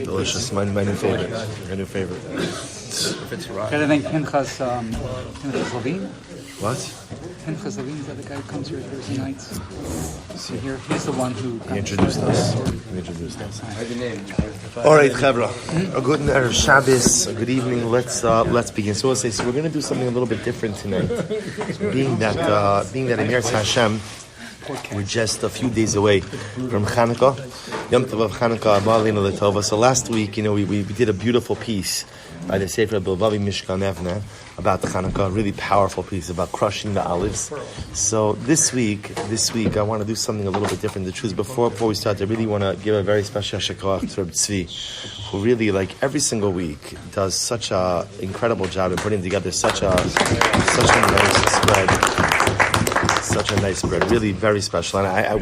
Delicious. My new favorite. My new favorite. Better than Pinchas Levine? What? Pinchas Levine, is that the guy who comes here Thursday nights? See here, he's the one who introduced us. All right, chaburah. A good Shabbos. A good evening. Let's begin. So we're going to do something a little bit different tonight. Being that Emir Hashem, we're just a few days away from Chanukah, Yom Tov of Chanukah, Ba'alinu L'Tova. So last week, we did a beautiful piece by the Sefer Oil-Lubavitcher about Chanukah, a really powerful piece about crushing the olives. So this week, I want to do something a little bit different. The truth, before we start, I really want to give a very special shekach to Rebbe Tzvi, who really, like every single week, does such an incredible job in putting together such a nice spread. Such a nice spread, really very special. And I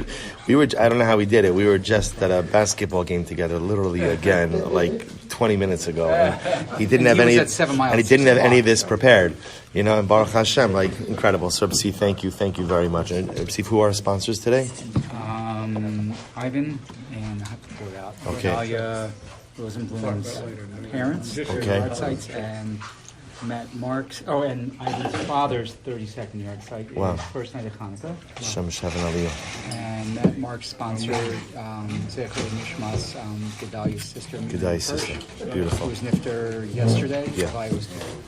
don't know how we did it. We were just at a basketball game together, literally again, like 20 minutes ago. And he didn't have any, and he didn't have any of this prepared, And Baruch Hashem, like incredible. So, Rebbe Tzvi, thank you very much. And Rebbe Tzvi, who are our sponsors today? Ivan, and I have to pull it out. Okay. Rosenblum's parents, okay, sites, and met Mark's, and Ivan's father's 32nd yard site. Wow. First night of Chanukah. Shem Shavin Aliyah. And met Mark's sponsor, Zecher Nishmas, Gedaliah's sister. Gedaliah's sister. Beautiful. Who was nifter yesterday. Yeah.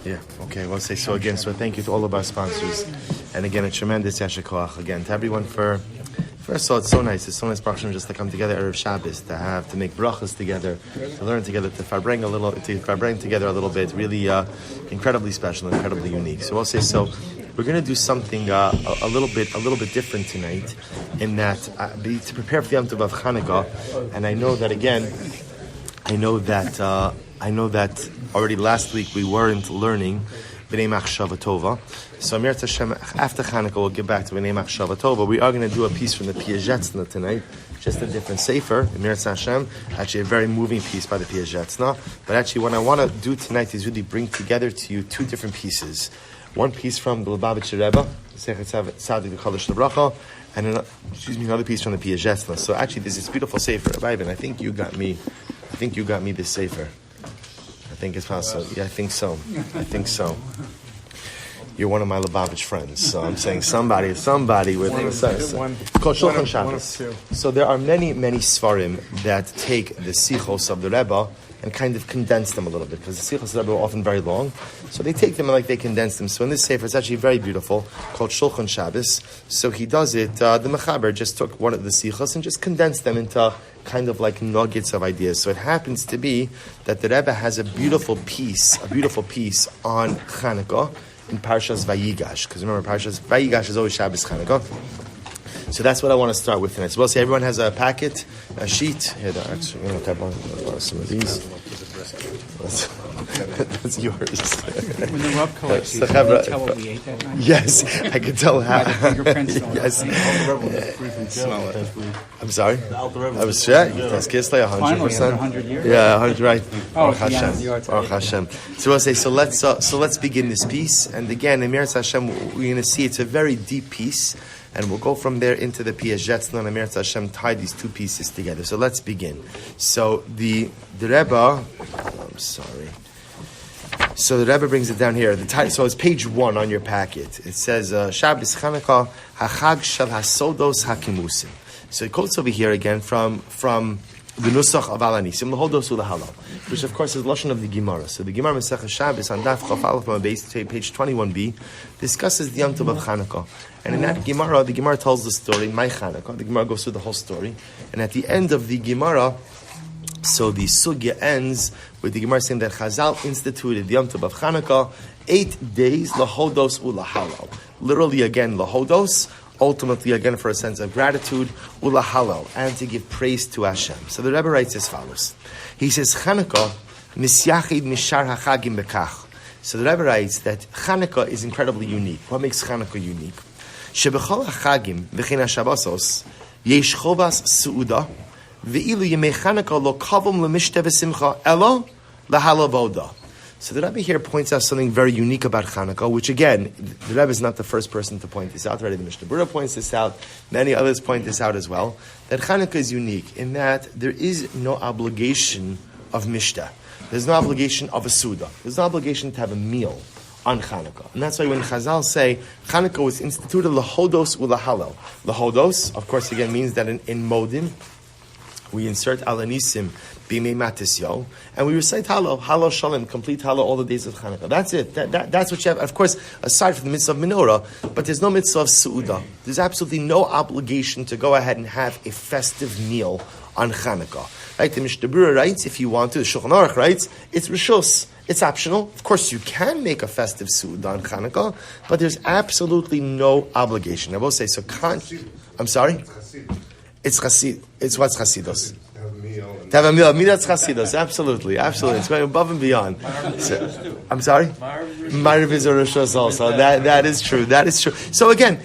Yeah. Okay. Well, say so again. So thank you to all of our sponsors, and again a tremendous yasher koach again to everyone for. First of all, it's so nice. It's so nice, Baruch Hashem, just to come together Erev Shabbos, to make brachas together, to learn together, to farbring together a little bit. Really, incredibly special, incredibly unique. So I'll say so. We're going to do something a little bit different tonight, in that to prepare for the Yom Tov of Chanukah. And I know that already last week we weren't learning B'nei Machshava Tova. So Amir Hashem, after Chanukah, we'll get back to B'nei Machshava Tova. We are going to do a piece from the Piacezna tonight, just a different sefer. Amir Hashem, actually a very moving piece by the Piacezna. But actually, what I want to do tonight is really bring together to you two different pieces. One piece from the Rebbe, and another piece from the Piacezna. So actually, there's this beautiful sefer. Ivan, I think you got me this sefer. I think it's possible. Yeah, I think so. You're one of my Lubavitch friends, so I'm saying somebody with called Shulchan Shabbos. So there are many svarim that take the sichos of the Rebbe and kind of condense them a little bit, because the sichos of the Rebbe are often very long. So they take them and they condense them. So in this sefer, it's actually very beautiful, called Shulchan Shabbos. So he does it. The Mechaber just took one of the sichos and just condensed them into kind of like nuggets of ideas. So it happens to be that the Rebbe has a beautiful piece on Chanukah in Parshas Vayigash, because remember, Parshas Vayigash is always Shabbos Chanukah. So that's what I want to start with tonight. So we'll see, everyone has a packet, a sheet. Here, actually, borrow some of these. That's yours. When the Rub collects these, can you tell what we ate that night? Yes, I can tell how. Yes. I'm sorry? I was that's Kislev, 100%. Finally, after 100 years? Yeah, 100, right. Oh, Baruch Hashem. So I'll say, so let's begin this piece. And again, Amir Hashem, we're going to see it's a very deep piece. And we'll go from there into the Piacezna, and Amir Hashem tie these two pieces together. So let's begin. So the Rebbe, I'm sorry. So the Rebbe brings it down here. So it's page 1 on your packet. It says Shabbos Chanukah Hachag Shel Hasodos Hakimusim. So it quotes over here again from the Nusach of Alanisim, L'Hodos U'Lahalal, which of course is Lashon of the Gemara. So the Gemara Masechah Shabbos on Daf Chaf Aleph on base, page 21b, discusses the Yom Tov of Chanukah. And in that Gemara, the Gemara tells the story, my Chanukah. The Gemara goes through the whole story. And at the end of the Gemara, so the Sugya ends with the Gemara saying that Chazal instituted the Yom Tov of Chanukah 8 days, L'Hodos U'Lahalal. Literally again, L'Hodos, ultimately again for a sense of gratitude, U'Lahalal, and to give praise to Hashem. So the Rebbe writes as follows. He says, Chanukah, Misyachid Mishar HaChagim Bekach. So the Rebbe writes that Chanukah is incredibly unique. What makes Chanukah unique? Shebechol HaChagim V'chein HaShabbosos Yesh Chovas Su'uda V'ilu Yemei Chanukah Lo Kavom L'Mishteh V'Simcha Elo L'Halavoda. So the Rebbe here points out something very unique about Chanukah, which again, the Rebbe is not the first person to point this out. Already the Mishnah Berurah points this out. Many others point this out as well. That Chanukah is unique in that there is no obligation of Mishteh. There's no obligation of a Suda. There's no obligation to have a meal on Chanukah. And that's why when Chazal say Chanukah was instituted L'Hodos U'Lahalal. L'Hodos, of course, again means that in Modim, we insert Alanisim Bimei Matisyo, and we recite Halal Shalom, complete Halal all the days of Chanukah. That's it. That's what you have. Of course, aside from the mitzvah of Menorah, but there's no mitzvah of Su'udah. There's absolutely no obligation to go ahead and have a festive meal on Chanukah. Right? The Mishnah Berurah writes, if you want to, the Shulchan Aruch writes, it's Rishus. It's optional. Of course, you can make a festive Su'udah on Chanukah, but there's absolutely no obligation. I will say, I'm sorry? It's Chassid. It's what's Chassidus. To have a meal. That's Chassidus. Absolutely. It's going above and beyond. So, I'm sorry? Ma'ariv is a Rishos also. That is true. So again,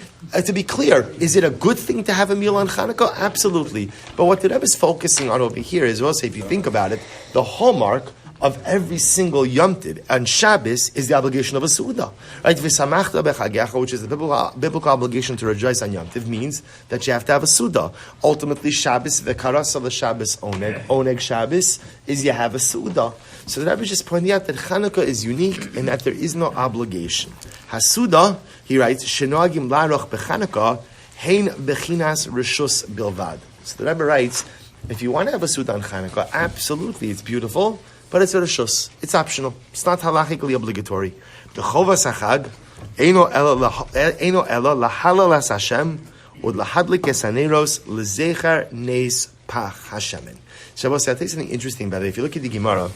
to be clear, is it a good thing to have a meal on Chanukah? Absolutely. But what the Rebbe is focusing on over here is also, if you think about it, the hallmark of every single Yom Tiv and Shabbos is the obligation of a Su'udah. Right? V'samachta b'chagecha, which is the biblical obligation to rejoice on Yom Tiv, means that you have to have a Su'udah. Ultimately, Shabbos, the karas of the Shabbos oneg Shabbos, is you have a Su'udah. So the Rebbe is just pointing out that Chanukah is unique in that there is no obligation. Hasuda, he writes, Shenoagim laroch b'Chanukah, hein bechinas rishus bilvad. So the Rebbe writes, if you want to have a Suda on Chanukah, absolutely, it's beautiful, but it's a rishus. It's optional. It's not halachically obligatory. The chovas hachag, eino ela lahalal as Hashem, ud lahadlik esaneros lezechar neis pach Hashemen. Shabbos, I'll tell you something interesting about it. If you look at the Gemara,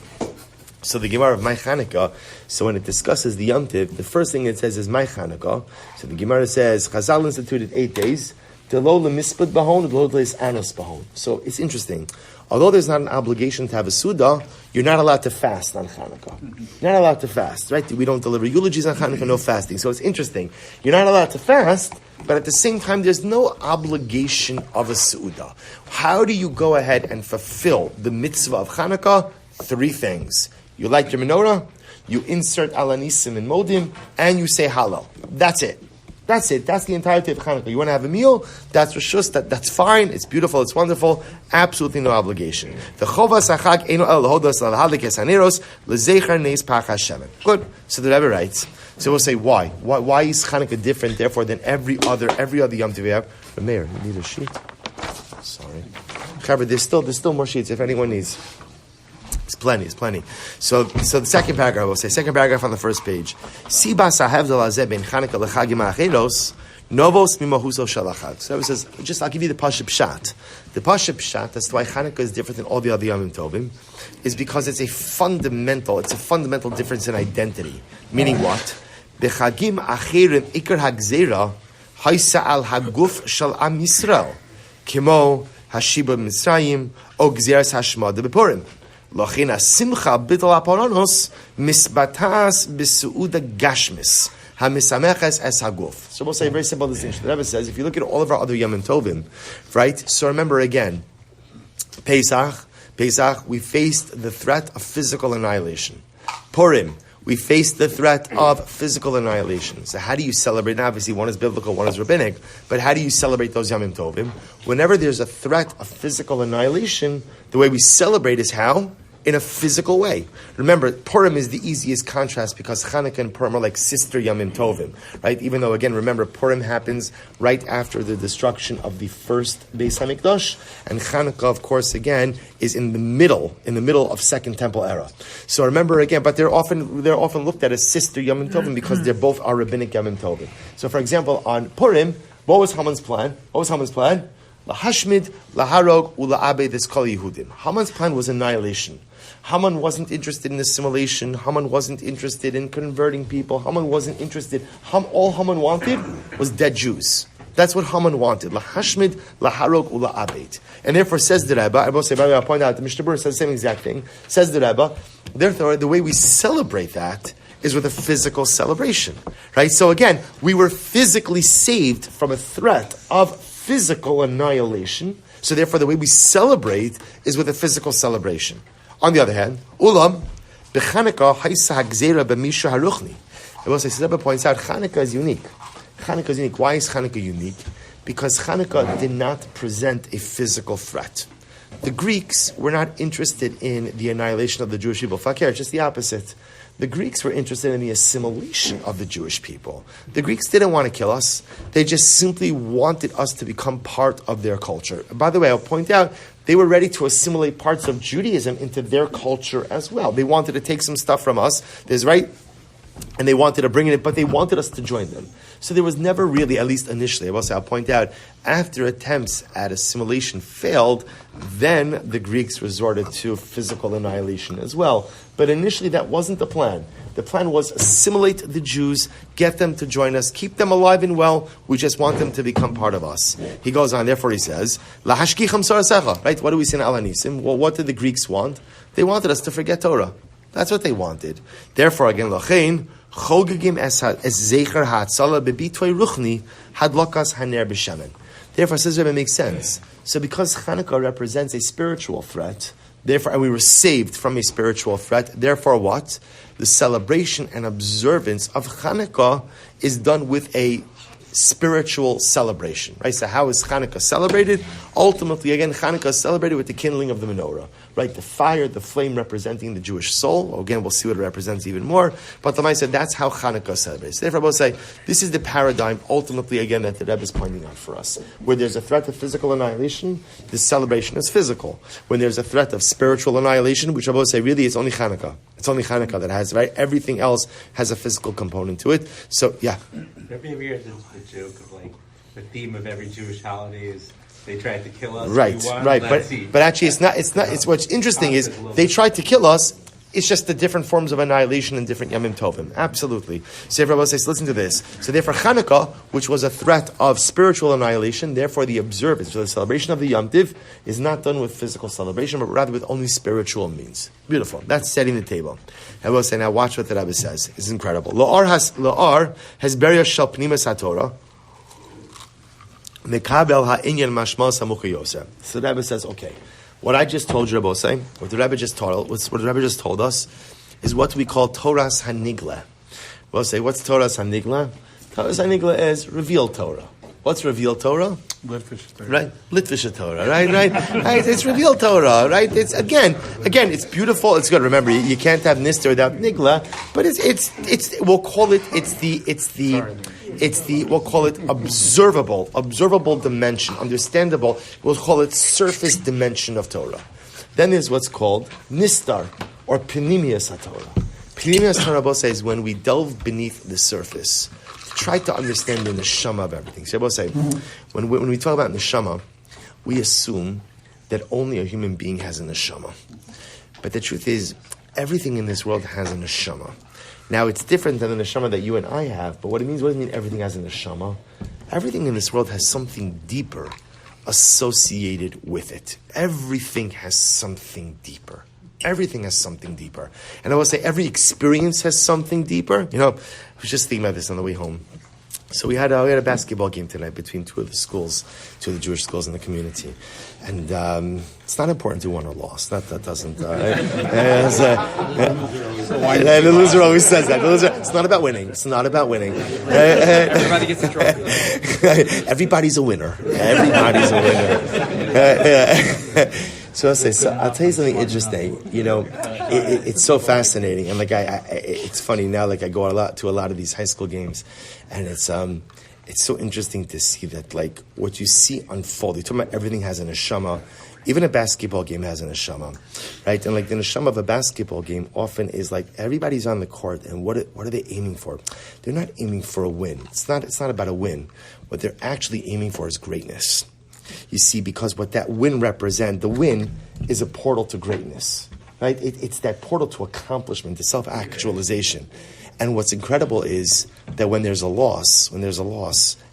so the Gemara of My Chanukah, so when it discusses the Yom Tiv, the first thing it says is My Chanukah. So the Gemara says, Chazal instituted 8 days, Telo lemispud bahon, Telo leis anos bahon. So it's interesting. Although there's not an obligation to have a Suda, you're not allowed to fast on Chanukah. You're not allowed to fast, right? We don't deliver eulogies on Chanukah, no fasting. So it's interesting. You're not allowed to fast, but at the same time, there's no obligation of a Suda. How do you go ahead and fulfill the mitzvah of Chanukah? 3 things. You light your menorah, you insert alanisim and modim, and you say halal. That's it. That's it. That's the entirety of Chanukah. You want to have a meal? That's rishus. That's fine. It's beautiful. It's wonderful. Absolutely no obligation. The chovas hachag eino el hodas lahadlik esaneros lezeicher neis pach Hashem. Good. So the Rebbe writes. So we'll say why? Why is Chanukah different, therefore, than every other Yom Tov we have? But Meir, you need a sheet. Sorry, Chaburah, there's still more sheets if anyone needs. It's plenty. So the second paragraph, we'll say, second paragraph on the first page. Siba sahev dalazeh ben Chanukah lechagim ha'acheros novos mimohuso shalachag. So it says, I'll give you the Pashup Pshat. The Pashup Pshat, that's why Chanukah is different than all the other Yom Tovim, is because it's a fundamental difference in identity. Meaning what? Bechagim acherim ikar hagzera haisa al haguf shal am Yisrael kimo hashiba Mitzrayim o gzeras hashmada bepurim. Lachina simcha bidol aporonos misbatas b'suuda gashmis hamisameches es haguf. So we'll say a very simple distinction. The Rebbe says, if you look at all of our other Yom Tovim, right? So remember again, Pesach, we faced the threat of physical annihilation. Purim, we faced the threat of physical annihilation. So how do you celebrate? Now, obviously, one is biblical, one is rabbinic, but how do you celebrate those Yom Tovim? Whenever there's a threat of physical annihilation, the way we celebrate is how? In a physical way. Remember, Purim is the easiest contrast because Chanukah and Purim are like sister Yom Tovim, right? Even though, again, remember, Purim happens right after the destruction of the first Beis Hamikdash, and Chanukah, of course, again, is in the middle of Second Temple era. So remember again, but they're often looked at as sister Yom Tovim because they're both our rabbinic Yom Tovim. So, for example, on Purim, what was Haman's plan? Lahashmid, laharog, ula'abe v'skol Yehudim. Haman's plan was annihilation. Haman wasn't interested in assimilation. Haman wasn't interested in converting people. Haman wasn't interested. All Haman wanted was dead Jews. That's what Haman wanted. Lahashmid, laharog, ula'abed. And therefore, says the Rebbe, I will say, by the way, I'll point out, the Mishnah Berurah says the same exact thing. Says the Rebbe, therefore, the way we celebrate that is with a physical celebration. Right? So again, we were physically saved from a threat of physical annihilation. So therefore, the way we celebrate is with a physical celebration. On the other hand, Ulam, b'Chanukah haisa hagzera b'misha haruchni. The Rebbe points out Chanukah is unique. Chanukah is unique. Why is Chanukah unique? Because Chanukah did not present a physical threat. The Greeks were not interested in the annihilation of the Jewish people. Fakir, just the opposite. The Greeks were interested in the assimilation of the Jewish people. The Greeks didn't want to kill us. They just simply wanted us to become part of their culture. By the way, I'll point out, they were ready to assimilate parts of Judaism into their culture as well. They wanted to take some stuff from us, and they wanted to bring it in, but they wanted us to join them. So there was never really, at least initially, I'll point out, after attempts at assimilation failed, then the Greeks resorted to physical annihilation as well. But initially that wasn't the plan. The plan was assimilate the Jews, get them to join us, keep them alive and well, we just want them to become part of us. He goes on, therefore he says, Lahashkicham sarasecha, right? What do we say in Alanisim? Well, what did the Greeks want? They wanted us to forget Torah. That's what they wanted. Therefore, again, Lachein, Chogegim es zecher ha'atzala bebitoi ruchni hadlokas haner b'shemen. Therefore, says Rebbe, makes sense. So because Chanukah represents a spiritual threat, Therefore, and we were saved from a spiritual threat. Therefore, what? The celebration and observance of Chanukah is done with a spiritual celebration, right? So how is Chanukah celebrated? Ultimately, again, Chanukah is celebrated with the kindling of the menorah, right? The fire, the flame representing the Jewish soul. Again, we'll see what it represents even more. But the Lamai said that's how Chanukah is celebrated. So therefore, I will say this is the paradigm, ultimately, again, that the Rebbe is pointing out for us. Where there's a threat of physical annihilation, the celebration is physical. When there's a threat of spiritual annihilation, which I will say, really, it's only Chanukah. It's only Chanukah that has, right? Everything else has a physical component to it. So, yeah. Have you ever heard the joke of like the theme of every Jewish holiday is they tried to kill us? Right. But actually, it's not. It's what's interesting is they tried to kill us. It's just the different forms of annihilation and different Yamim Tovim. Absolutely. So everyone says, listen to this. So therefore, Chanukah, which was a threat of spiritual annihilation, therefore the observance, so the celebration of the Yom Tiv, is not done with physical celebration, but rather with only spiritual means. Beautiful. That's setting the table. I will say, now watch what the Rebbe says. It's incredible. La'ar has beria shel pnimis haTorah. Mekabel ha'inyan mashmal samucha yoseh. So the Rebbe says, okay. What I just told you, Rebbe, what the Rebbe just told us, is what we call Torah's Hanigla. We'll say, what's Torah's Hanigla? Torah's Hanigla is revealed Torah. What's revealed Torah? Litvish Torah. Right? Litvish Torah, right? It's revealed Torah, right? It's again, it's beautiful, it's good. Remember, you can't have Nister without Nigla, but we'll call it, we'll call it observable dimension, understandable, we'll call it surface dimension of Torah. Then there's what's called Nistar, or Pnimius HaTorah. Pnimius HaTorah says when we delve beneath the surface, try to understand the neshama of everything. So I will say, when we talk about neshama, we assume that only a human being has a neshama. But the truth is, everything in this world has a neshama. Now, it's different than the neshama that you and I have, but what does it mean everything has a neshama? Everything in this world has something deeper associated with it. Everything has something deeper. Everything has something deeper. And I will say every experience has something deeper. I was just thinking about this on the way home. So we had a basketball game tonight between two of the Jewish schools in the community. And it's not important who won or lost. That doesn't... the loser always says that. It's not about winning. It's not about winning. Everybody gets a trophy. Everybody's a winner. Everybody's a winner. So I'll tell you something interesting. It's so fascinating, and it's funny now. I go to a lot of these high school games, and it's so interesting to see that what you see unfold. You're talking about everything has an neshama. Even a basketball game has an neshama, right? And the neshama of a basketball game often is everybody's on the court, and what are they aiming for? They're not aiming for a win. It's not about a win. What they're actually aiming for is greatness. You see, because what that win represents, the win is a portal to greatness, right? It's that portal to accomplishment, to self-actualization. And what's incredible is that when there's a loss,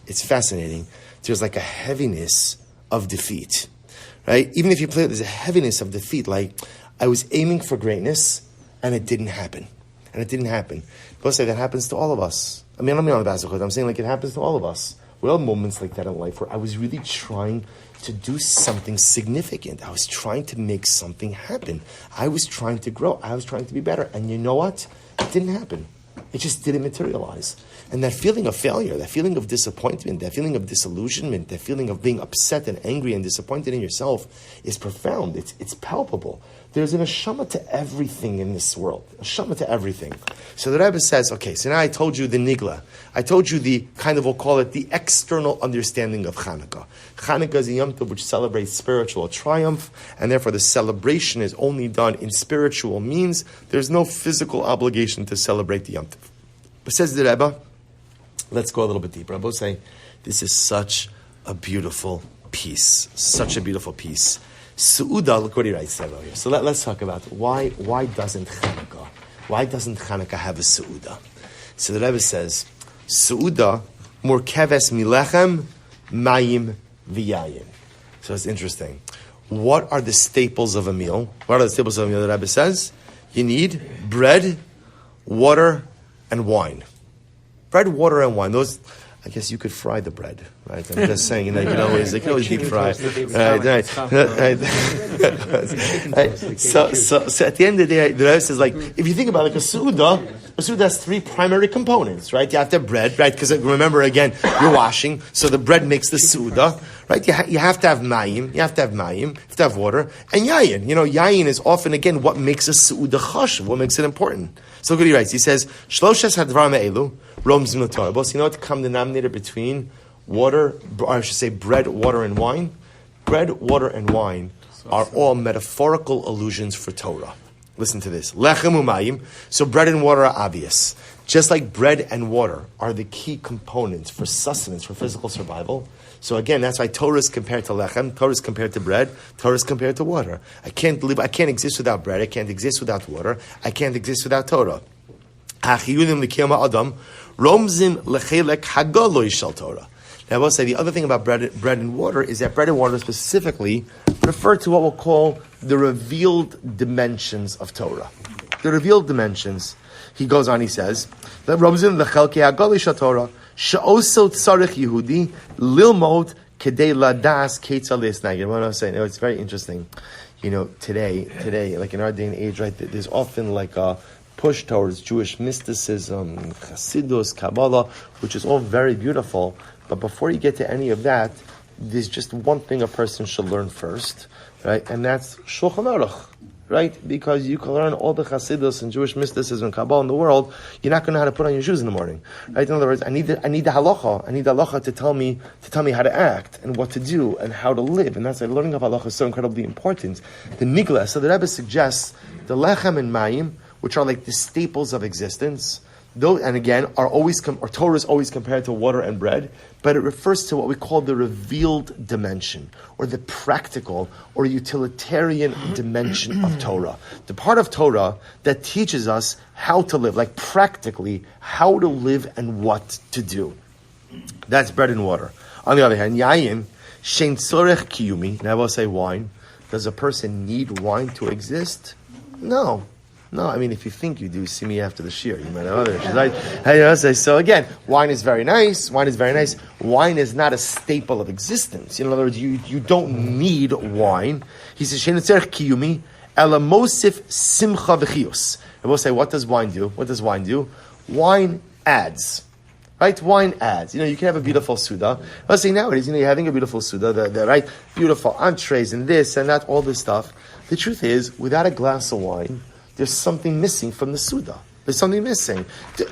it's fascinating. There's a heaviness of defeat, right? Even if you play it, there's a heaviness of defeat. I was aiming for greatness, and it didn't happen. People say that happens to all of us. I mean, I'm not on the basketball court. I'm saying it happens to all of us. We all have moments like that in life where I was really trying to do something significant. I was trying to make something happen. I was trying to grow. I was trying to be better. And you know what? It didn't happen. It just didn't materialize. And that feeling of failure, that feeling of disappointment, that feeling of disillusionment, that feeling of being upset and angry and disappointed in yourself is profound. It's palpable. There's an neshama to everything in this world. A neshama to everything. So the Rebbe says, okay, so now I told you the nigla. I told you the we'll call it the external understanding of Chanukah. Chanukah is a Yom Tov which celebrates spiritual triumph, and therefore the celebration is only done in spiritual means. There's no physical obligation to celebrate the Yom Tov. But says the Rebbe, let's go a little bit deeper. Rebbe will say, this is such a beautiful piece. Such a beautiful piece. Su'uda, look what he writes there here. So let's talk about why doesn't Chanukah have a Su'uda? So the Rebbe says, Su'uda murkeves milechem mayim v'yayin. So it's interesting. What are the staples of a meal? What are the staples of a meal? The Rebbe says, you need bread, water, and wine. Bread, water, and wine. Those, I guess you could fry the bread, right? I'm just saying, you can always deep fry. Right. So at the end of the day, the Rebbe says, like, if you think about like a Su'udah has three primary components, right? You have to have bread, right? Because remember, again, you're washing, so the bread makes the Su'udah, right? You have to have mayim, you have to have water, and yayin. Yayin is often, again, what makes a Su'udah chashuv, what makes it important. So look what he writes. He says, Shloshes hadvar me'elu, romzim l'torah. Boss, you know what the common denominator between bread, water, and wine? Bread, water, and wine are all metaphorical allusions for Torah. Listen to this. Lechem umayim. So bread and water are obvious. Just like bread and water are the key components for sustenance, for physical survival. So again, that's why Torah is compared to lechem, Torah is compared to bread, Torah is compared to water. I can't exist without bread, I can't exist without water, I can't exist without Torah. Adam, romzim lechelek hagoloi shel Torah. Now I will say the other thing about bread and water is that bread and water specifically refer to what we'll call the revealed dimensions of Torah. The revealed dimensions. He goes on, he says, romzim lechelke hagoloi shel Torah. She'oso tzarich Yehudi lilmod kedei ladas ketzal lisnagid. What I was saying, it's very interesting. Today, like in our day and age, right? There's often like a push towards Jewish mysticism, Chassidus, Kabbalah, which is all very beautiful. But before you get to any of that, there's just one thing a person should learn first, right? And that's Shulchan Aruch. Right? Because you can learn all the Chassidus and Jewish mysticism and Kabbalah in the world, you're not going to know how to put on your shoes in the morning. Right? In other words, I need the halacha. I need the halacha to tell me how to act and what to do and how to live. And that's why learning of halacha is so incredibly important. The nigla, so the Rebbe suggests the lechem and mayim, which are like the staples of existence, though, and again, or Torah is always compared to water and bread, but it refers to what we call the revealed dimension, or the practical or utilitarian dimension of Torah. The part of Torah that teaches us how to live, like practically how to live and what to do. That's bread and water. On the other hand, yayin, shein tzorech kiyumi, and I will say wine. Does a person need wine to exist? No, I mean, if you think you do, see me after the shir. You might have others. So again, wine is very nice. Wine is not a staple of existence. In other words, you don't need wine. He says, "Shenetzerch kiyumi ela mosif simcha v'chiyus." And we'll say, what does wine do? Wine adds. Right? Wine adds. You can have a beautiful Suda. Let's say nowadays, you're having a beautiful Suda, the right, beautiful entrees and this and that, all this stuff. The truth is, without a glass of wine, there's something missing from the Suda. There's something missing.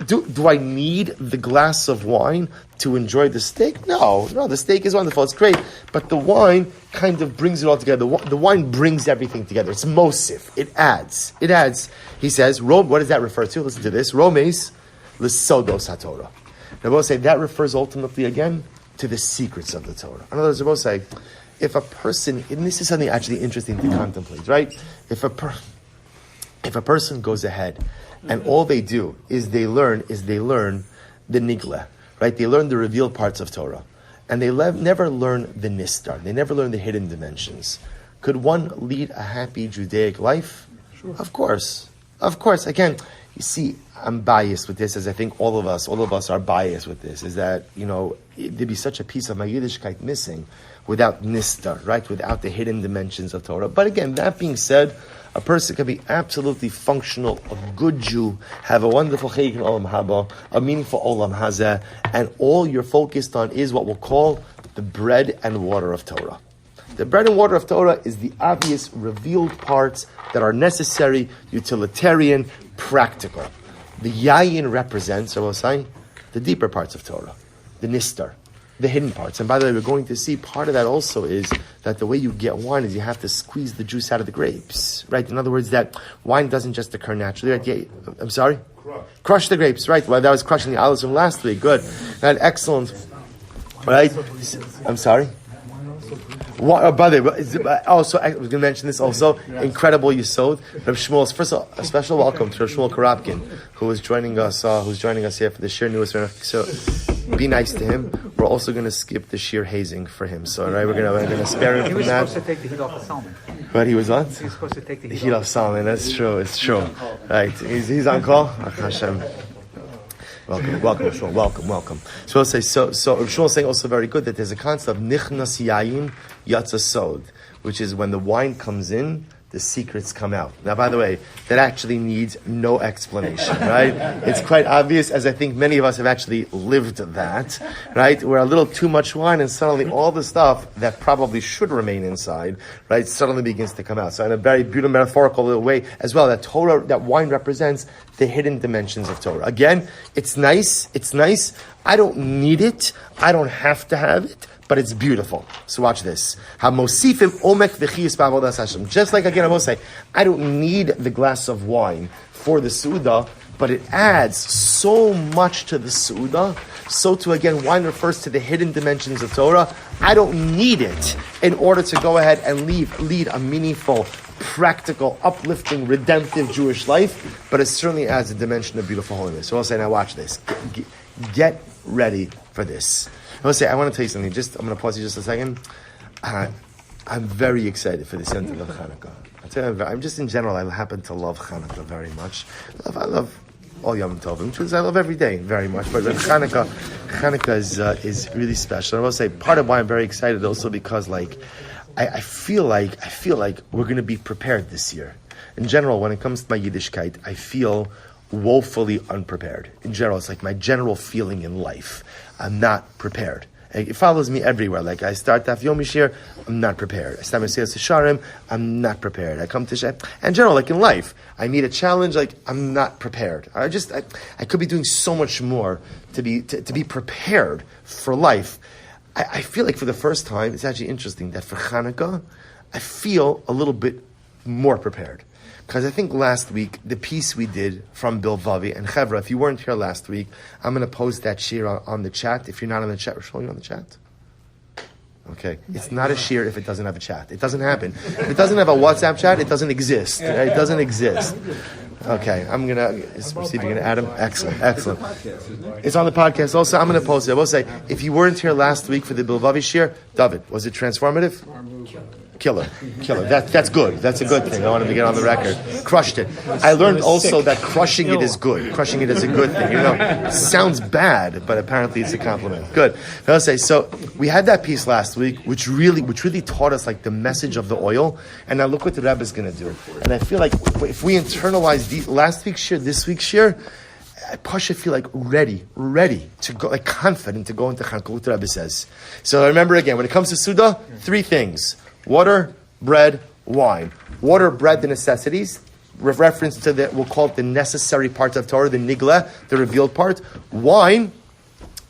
Do I need the glass of wine to enjoy the steak? No, the steak is wonderful. It's great. But the wine kind of brings it all together. The wine brings everything together. It's mosif. It adds. He says, what does that refer to? Listen to this. Romes l'sodos haTorah. Now, we'll say that refers ultimately, again, to the secrets of the Torah. In other words, we'll say, if a person, and this is something actually interesting to contemplate, right? If a person goes ahead and all they do is they learn the nigla, right? They learn the revealed parts of Torah, and they never learn the nistar. They never learn the hidden dimensions. Could one lead a happy Judaic life? Sure. Of course. Again, you see, I'm biased with this, as I think all of us are biased with this, is that, there'd be such a piece of my Yiddishkeit missing without nistar, right? Without the hidden dimensions of Torah. But again, that being said, a person can be absolutely functional, a good Jew, have a wonderful chayik in olam haba, a meaningful olam hazeh, and all you're focused on is what we'll call the bread and water of Torah. The bread and water of Torah is the obvious revealed parts that are necessary, utilitarian, practical. The yayin represents, I will say, the deeper parts of Torah, the nistar, the hidden parts. And by the way, we're going to see part of that also is that the way you get wine is you have to squeeze the juice out of the grapes, right? In other words, that wine doesn't just occur naturally. Right? I'm sorry? Crush the grapes, right? Well, that was crushing the olives from last week. Good. Right, excellent. Right? I'm sorry? By the way, also, I was going to mention this also, incredible Yesod. Reb Shmuel, first of all, a special welcome to Reb Shmuel Karabkin, who is joining us here for the Shir Newest. So be nice to him. We're also going to skip the Shir hazing for him. So, right, we're going to spare him from that. He was supposed to take the heat off of Salmon. But he was what? He was supposed to take the heat off Salmon. That's true. It's true. Right. He's on call. Hashem. Welcome, Shmuel. Welcome. So I'll say, so Shmuel is saying also very good that there's a concept of nichnas yayin yatsa sod, which is when the wine comes in, the secrets come out. Now, by the way, that actually needs no explanation, right? It's quite obvious, as I think many of us have actually lived that, right? Where a little too much wine and suddenly all the stuff that probably should remain inside, right, suddenly begins to come out. So in a very beautiful metaphorical little way as well, that wine represents the hidden dimensions of Torah. Again, it's nice. I don't need it. I don't have to have it. But it's beautiful. So watch this. Just like again, I will say, I don't need the glass of wine for the Suda, but it adds so much to the Suda. So too, again, wine refers to the hidden dimensions of Torah. I don't need it in order to go ahead and lead a meaningful, practical, uplifting, redemptive Jewish life, but it certainly adds a dimension of beautiful holiness. So I'll say, now watch this. Get ready for this. I want to tell you something. I'm going to pause you just a second. I'm very excited for this end of Chanukah. I tell you, I'm just in general. I happen to love Chanukah very much. I love all Yom Tovim, which I love every day very much. But Chanukah is really special. I will say part of why I'm very excited also because I feel like we're going to be prepared this year. In general, when it comes to my Yiddishkeit, I feel woefully unprepared. In general, it's like my general feeling in life. I'm not prepared. It follows me everywhere. Like I start Daf Yomi Shir, I'm not prepared. I start Mesilas Yesharim, I'm not prepared. I come to Sheh. In general, like in life, I meet a challenge, like I'm not prepared. I could be doing so much more to be prepared for life. I feel like for the first time, it's actually interesting that for Chanukah, I feel a little bit more prepared. Because I think last week, the piece we did from Bilvavi, and Chevra, if you weren't here last week, I'm going to post that shir on the chat. If you're not on the chat, Rishon, you on the chat? Okay. It's not a shir if it doesn't have a chat. It doesn't happen. If it doesn't have a WhatsApp chat, it doesn't exist. Right? It doesn't exist. Okay, I'm going to see if you're going to add them. Excellent. It's on the podcast also. I'm going to post it. I will say, if you weren't here last week for the Bilvavi shir, David, was it transformative? Killer. That's good. That's a good thing. I wanted to get on the record. Crushed it. I learned also that crushing it is good. Crushing it is a good thing. It sounds bad, but apparently it's a compliment. Good. I'll say, so we had that piece last week, which really taught us like the message of the oil. And now look what the Rebbe is going to do. And I feel like if we internalize last week's shir, this week's shir, I Pasha feel like ready to go, like confident to go into Chanukah, what the Rebbe says. So remember again, when it comes to Suda, 3 things. Water, bread, wine. Water, bread, the necessities. Reference to we'll call it the necessary part of Torah, the nigla, the revealed part. Wine,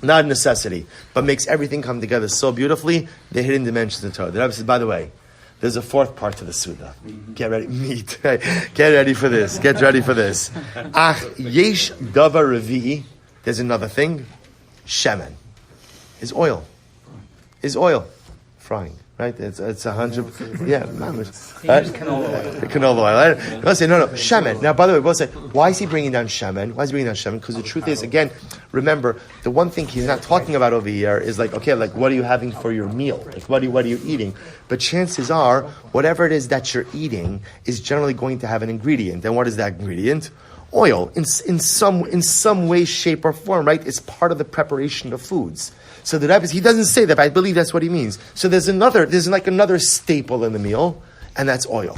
not a necessity, but makes everything come together so beautifully, the hidden dimensions of Torah. The Rebbe says, by the way, there's a 4th part to the Suda. Get ready, meat. Get ready for this. Ach, yesh davar revi'i. There's another thing. Shemen. Is oil. Frying. Right? It's 100. Yeah, right? Canola oil. Right? We'll say, no, shemen. Now, by the way, we'll say, why is he bringing down shemen? Because the truth is, again, remember, the one thing he's not talking about over here is like, okay, like, what are you having for your meal? Like, what are you eating? But chances are, whatever it is that you're eating is generally going to have an ingredient. And what is that ingredient? Oil. In some way, shape, or form, right? It's part of the preparation of foods. So the Rebbe, he doesn't say that, but I believe that's what he means. So there's like another staple in the meal, and that's oil.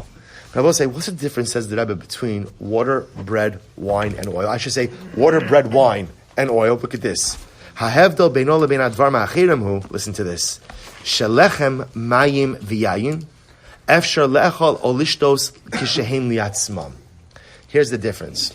But I will say, what's the difference, says the Rebbe, between water, bread, wine, and oil? I should say water, bread, wine, and oil. Look at this. Listen to this. Shelechem mayim v'yayin, efshar le'echal olishtos kishehem liatzmam. Here's the difference.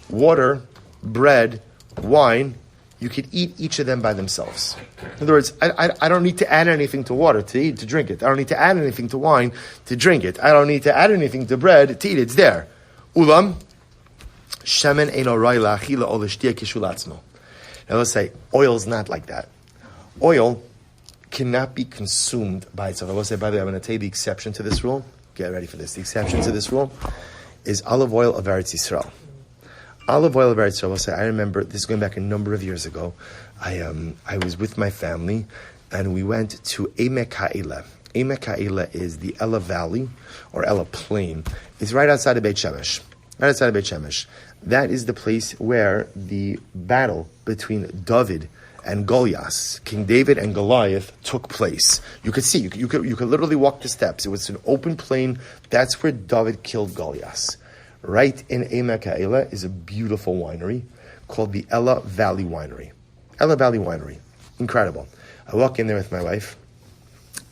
Water, bread, wine, you could eat each of them by themselves. In other words, I don't need to add anything to water to eat, to drink it. I don't need to add anything to wine to drink it. I don't need to add anything to bread to eat it. It's there. Ulam, shemen eino rai la'achila o l'shtia kishul atzmo. Now let's say, oil is not like that. Oil cannot be consumed by itself. I will say, by the way, I'm going to tell you the exception to this rule. Get ready for this. The exception to this rule is olive oil of Eretz Yisrael. Olive oil of Eretz Yisrael, I'll say, I remember, this is going back a number of years ago, I was with my family, and we went to Emek Ha'ela. Emek Ha'ela is the Ela Valley, or Ela Plain. It's right outside of Beit Shemesh. that is the place where the battle between David and Goliath, King David and Goliath, took place. You could see, you could literally walk the steps. It was an open plain. That's where David killed Goliath. Right in Emek HaElah is a beautiful winery called the Ella Valley Winery. Ella Valley Winery. Incredible. I walk in there with my wife.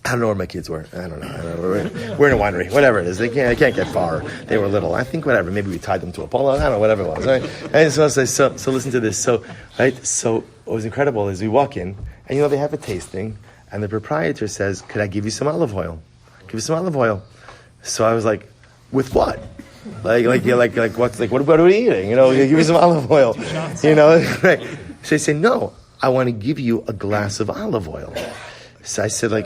I don't know where my kids were. I don't know. We're in a winery. Whatever it is. They can't get far. They were little. I think whatever. Maybe we tied them to a pole. I don't know. Whatever it was. Right? And so listen to this. So what was incredible is we walk in, and they have a tasting, and the proprietor says, "Could I give you some olive oil? Give you some olive oil." So I was like, "With what?" Like what are we eating? Give me some olive oil. Right? So they say, "No, I want to give you a glass of olive oil." So I said,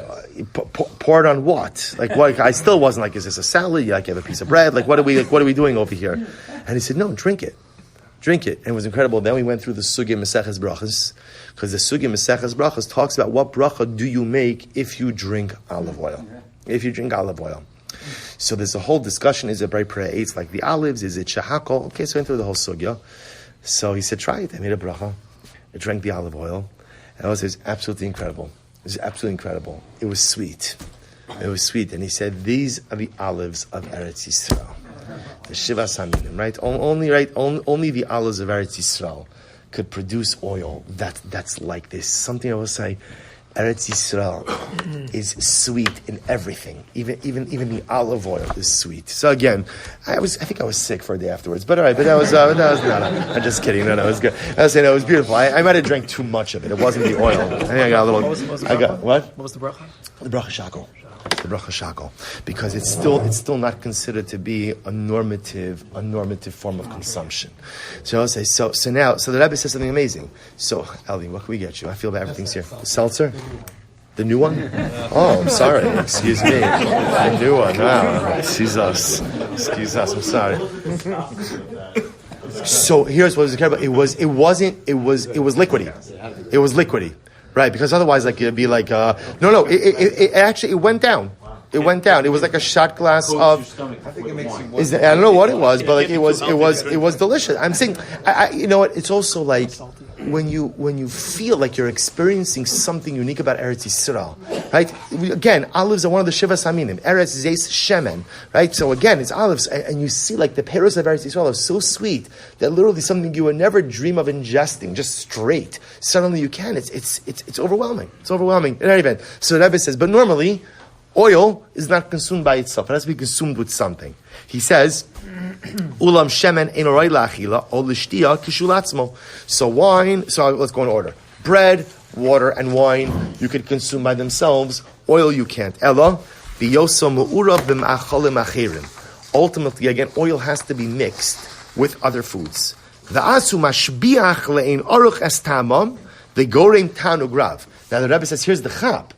pour it on what? What? I still wasn't like, is this a salad? You have a piece of bread? What are we doing over here? And he said, no, drink it. And it was incredible. Then we went through the Sugya Maseches Brachas, because the Sugya Maseches Brachas talks about what bracha do you make if you drink olive oil. So there's a whole discussion, is it bright prayer eights like the olives? Is it shahakol? Okay, so we went through the whole Sugya. So he said, try it. I made a bracha. I drank the olive oil. And it was absolutely incredible. It was absolutely incredible. It was sweet. And he said, these are the olives of Eretz Yisrael. The Shiva Saminim, right? Only the olives of Eretz Yisrael could produce oil that's like this. Something I will say, Eretz Yisrael is sweet in everything. Even the olive oil is sweet. So again, I think I was sick for a day afterwards. But all right, that was not. I'm just kidding. No, it was good. I was saying it was beautiful. I might have drank too much of it. It wasn't the oil. I think I got a little. What was the bracha? The bracha shakol. The bracha shakol, because it's still not considered to be a normative form of consumption. So I'll say so now the Rebbe says something amazing. So Ellie, what can we get you? I feel bad everything's here. The seltzer, the new one. Oh, I'm sorry. Excuse me. The new one. Wow. Excuse us. I'm sorry. So here's what was incredible. It was liquidy. It was liquidy. Right, because otherwise, it'd be like, it actually went down. It went down. It was like a shot glass of. I think it makes you. I don't know what it was, but it was delicious. I'm saying, you know what? It's also like when you feel like you're experiencing something unique about Eretz Yisrael, right? Again, olives are one of the Shiva Saminim. Eretz Zeis Shemen, right? So again, it's olives, and you see like the peros of Eretz Yisrael are so sweet that literally something you would never dream of ingesting, just straight. Suddenly you can. It's overwhelming. It's overwhelming. In any event, so Rebbe says, but normally, oil is not consumed by itself. It has to be consumed with something. He says, Ulam shemen ein oray la'achila ol l'shtia kishulatzmo. So wine, let's go in order. Bread, water, and wine you could consume by themselves. Oil you can't. Ella, biyoso mu'urav b'ma'acholim achirim. Ultimately, again, oil has to be mixed with other foods. V'asu mashbiach le'ein aruch es tamam, v'gorem tanug rav. Now the Rebbe says, here's the chap.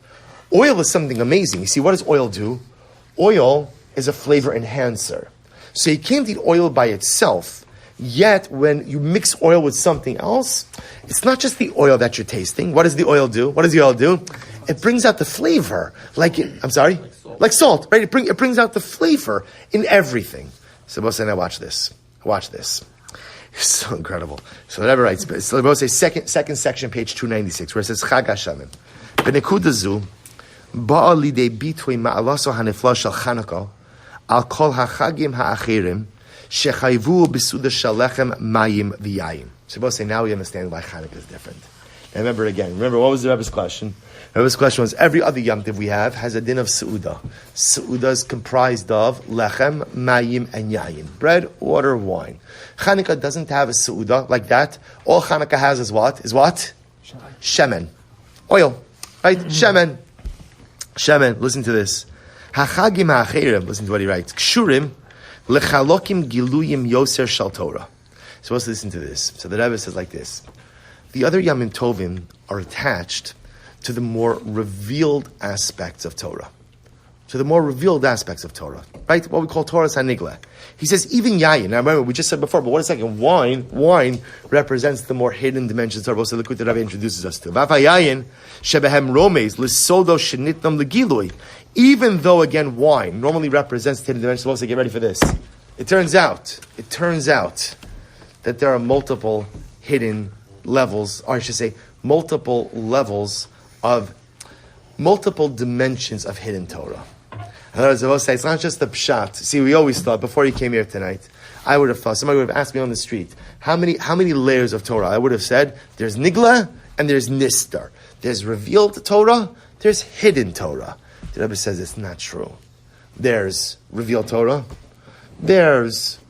Oil is something amazing. You see, what does oil do? Oil is a flavor enhancer. So you can't eat oil by itself, yet when you mix oil with something else, it's not just the oil that you're tasting. What does the oil do? It brings out the flavor. Like salt, right? It brings out the flavor in everything. So Bosa, now watch this. It's so incredible. So the Rebbe writes, so Bosa, second section, page 296, where it says, Chag HaShamim. B'nekuda zu, ba'a lidei bitui ma'alaso hanefla shel Chanukah, al kol hachagim ha'achirim, shechayvu b'suda shel lechem mayim v'yayim. So both say, now we understand why Chanukah is different. Now remember what was the Rebbe's question? The Rebbe's question was, every other Yom Tov we have has a din of Seudah. Seudah is comprised of lechem, mayim, and yayin. Bread, water, wine. Chanukah doesn't have a Seudah like that. All Chanukah has is what? Shemen. Oil. Right? Shemen. Listen to this. Hachagim ha'achirim. Listen to what he writes. Kshurim lechalokim giluyim yoser shal Torah. So let's listen to this. So the Rebbe says like this. The other Yamim Tovim are attached to the more revealed aspects of Torah. Right? What we call Torah Sanigla. He says even yayin. Now remember, we just said before, but what a second. Wine represents the more hidden dimensions of Torah. So look what the Rebbe introduces us to. Vafayayin shebehem romes l'sodo shenitnam legilui. Even though, again, wine normally represents hidden dimensions. So get ready for this. It turns out that there are multiple hidden levels, or I should say, multiple dimensions of hidden Torah. In other words, I will say, it's not just the pshat. See, we always thought, before you came here tonight, I would have thought, somebody would have asked me on the street, how many layers of Torah? I would have said, there's nigla and there's nistar. There's revealed Torah, there's hidden Torah. The Rebbe says it's not true. There's revealed Torah, there's